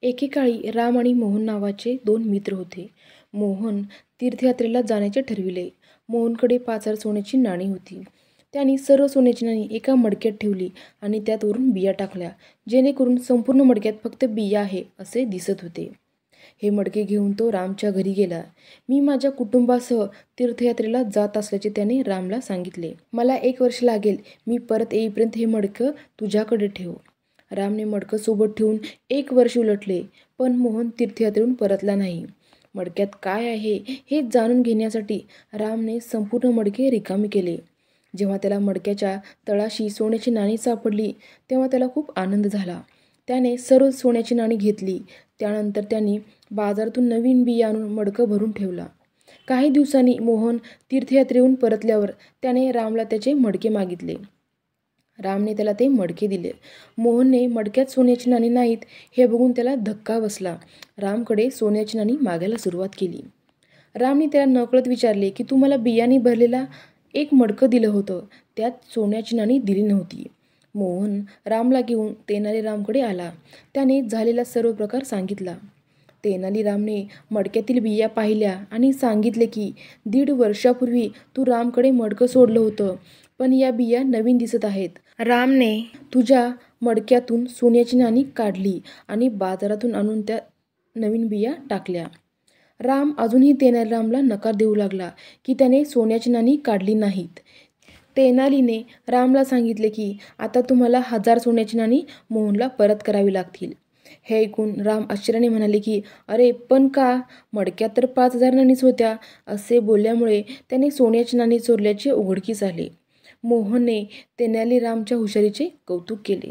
एकेकाळी राम आणि मोहन नावाचे दोन मित्र होते. मोहन तीर्थयात्रेला जाण्याचे ठरविले. मोहनकडे 5,000 सोन्याची नाणी होती. त्यांनी सर्व सोन्याची नाणी एका मडक्यात ठेवली आणि त्यात वरून बिया टाकल्या, जेणेकरून संपूर्ण मडक्यात फक्त बिया आहे असे दिसत होते. हे मडके घेऊन तो रामच्या घरी गेला. मी माझ्या कुटुंबासह तीर्थयात्रेला जात असल्याचे त्याने रामला सांगितले. मला 1 वर्ष लागेल. मी परत येईपर्यंत हे मडकं तुझ्याकडे ठेव. रामने मडकं सोबत ठेवून 1 वर्ष उलटले, पण मोहन तीर्थयात्रेहून परतला नाही. मडक्यात काय आहे हे जाणून घेण्यासाठी रामने संपूर्ण मडके रिकामे केले. जेव्हा त्याला मडक्याच्या तळाशी सोन्याची नाणी सापडली, तेव्हा त्याला खूप आनंद झाला. त्याने सर्व सोन्याची नाणी घेतली. त्यानंतर त्यांनी बाजारातून नवीन बिया आणून मडकं भरून ठेवला. काही दिवसांनी मोहन तीर्थयात्रेहून परतल्यावर त्याने रामला त्याचे मडके मागितले. रामने त्याला ते मडके दिले. मोहनने मडक्यात सोन्याची नाणी नाहीत हे बघून त्याला धक्का बसला. रामकडे सोन्याची नाणी मागायला सुरुवात केली. रामने त्याला नकळत विचारले की तू मला बियांनी भरलेला एक मडकं दिलं होतं, त्यात सोन्याची नाणी दिली नव्हती. मोहन रामला घेऊन तेनालीरामकडे आला. त्याने झालेला सर्व प्रकार सांगितला. तेनालीरामने मडक्यातील बिया पाहिल्या आणि सांगितले की 1.5 वर्षापूर्वी तू रामकडे मडकं सोडलं होतं, पण या बिया नवीन दिसत आहेत. रामने तुझ्या मडक्यातून सोन्याची नाणी काढली आणि बाजारातून आणून त्या नवीन बिया टाकल्या. राम अजूनही तेनालीरामला नकार देऊ लागला की त्याने सोन्याची नाणी काढली नाहीत. तेनालीने रामला सांगितले की आता तुम्हाला 1000 सोन्याची नाणी मोहनला परत करावी लागतील. हे ऐकून राम आश्चर्याने म्हणाले की अरे पण का? मडक्यात तर 5,000 नाणीच होत्या. असे बोलल्यामुळे त्याने सोन्याची नाणी चोरल्याचे उघडकीस आले. मोहनने तेनालीरामच्या हुशारीचे कौतुक केले.